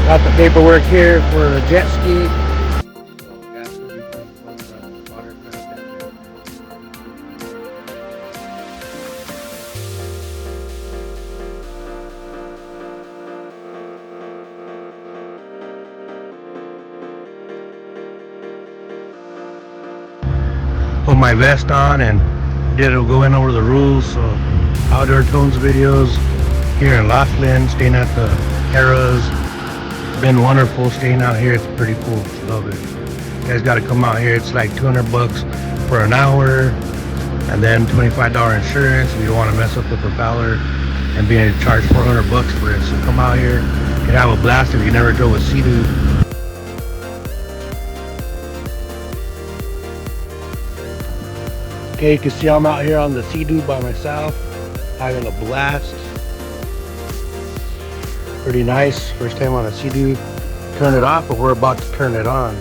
Got the paperwork here for a jet ski. So gas will be pumped once the water comes down. Put my vest on and did going over the rules. So outdoor tones videos here in Laughlin, staying at the Harrah's. Been wonderful staying out here. It's pretty cool. Love it. You guys got to come out here. It's like 200 bucks for an hour, and then $25 insurance if you don't want to mess up the propeller, and being charged 400 bucks for it. So come out here and have a blast if you never drove a Sea-Doo. Okay, you can see I'm out here on the Sea-Doo by myself, having a blast. Pretty nice. First time on a Sea-Doo. Turn it off, but we're about to turn it on.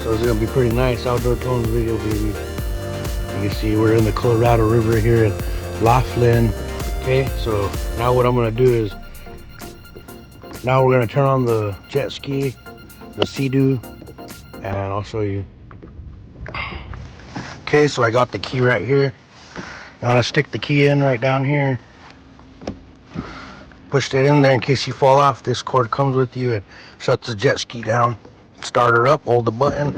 So it's gonna be pretty nice. Outdoor tones video, baby. You can see we're in the Colorado River here in Laughlin. Okay, so now what I'm gonna do is, now we're gonna turn on the jet ski, the Sea-Doo, and I'll show you. Okay, so I got the key right here. I'm gonna stick the key in right down here. Pushed it in there in case you fall off. This cord comes with you and shuts the jet ski down. Start her up, hold the button.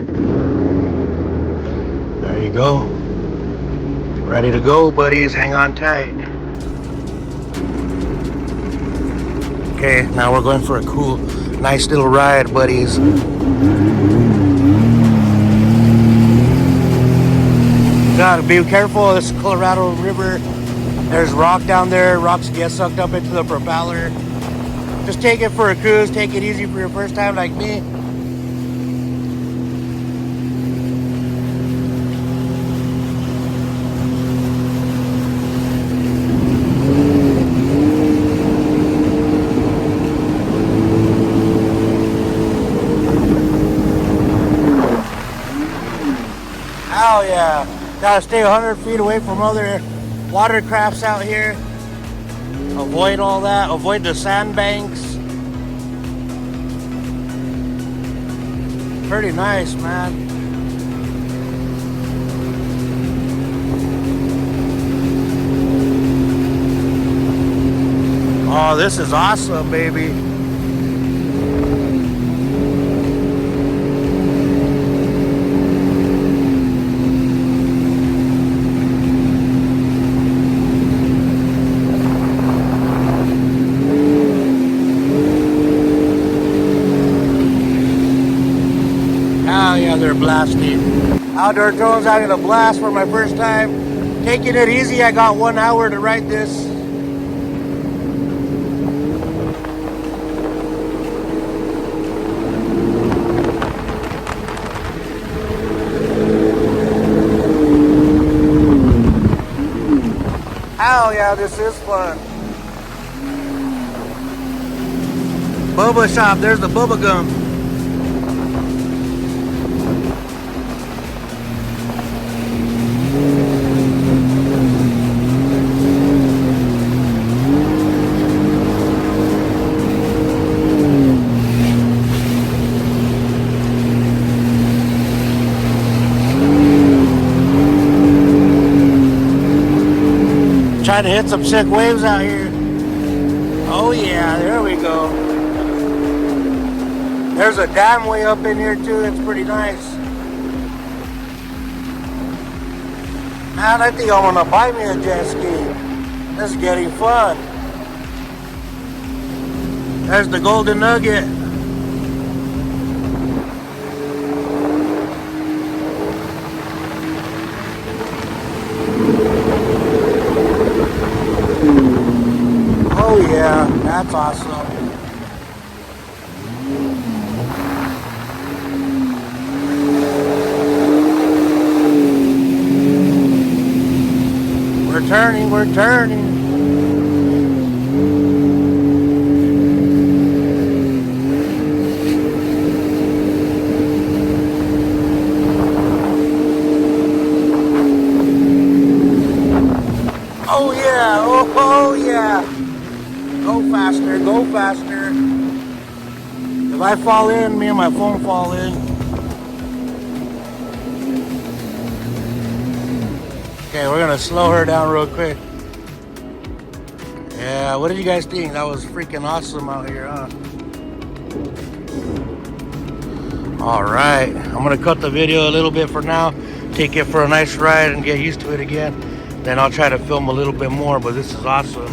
There you go. Ready to go, buddies. Hang on tight. Okay, now we're going for a cool, nice little ride, buddies. Gotta be careful. This is Colorado River. There's rock down there. Rocks get sucked up into the propeller. Just take it for a cruise. Take it easy for your first time like me. Hell yeah. Gotta stay 100 feet away from other watercrafts out here. Avoid all that. Avoid the sandbanks. Pretty nice, man. Oh, this is awesome, baby. Yeah, they're blasting. Outdoor drones having a blast for my first time. Taking it easy. I got 1 hour to ride this. Hell yeah, this is fun. Bubba shop, there's the bubba gum. Trying to hit some sick waves out here. Oh yeah, there we go. There's a dam way up in here too. It's pretty nice. Man, I think I want to buy me a jet ski. This is getting fun. There's the golden nugget. Oh yeah, that's awesome. We're turning, we're turning. Oh yeah, oh yeah. Go faster, go faster. If I fall in, me and my phone fall in. Okay, we're gonna slow her down real quick. Yeah, what did you guys think? That was freaking awesome out here, huh? Alright, I'm gonna cut the video a little bit for now. Take it for a nice ride and get used to it again. Then I'll try to film a little bit more, but this is awesome.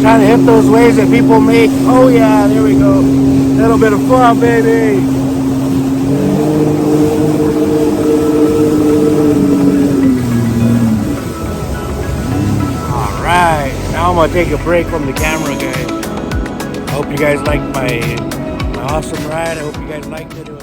Trying to hit those waves that people make. Oh yeah, there we go. A little bit of fun, baby. Alright, now I'm gonna take a break from the camera, guys. I hope you guys liked my awesome ride. I hope you guys liked it.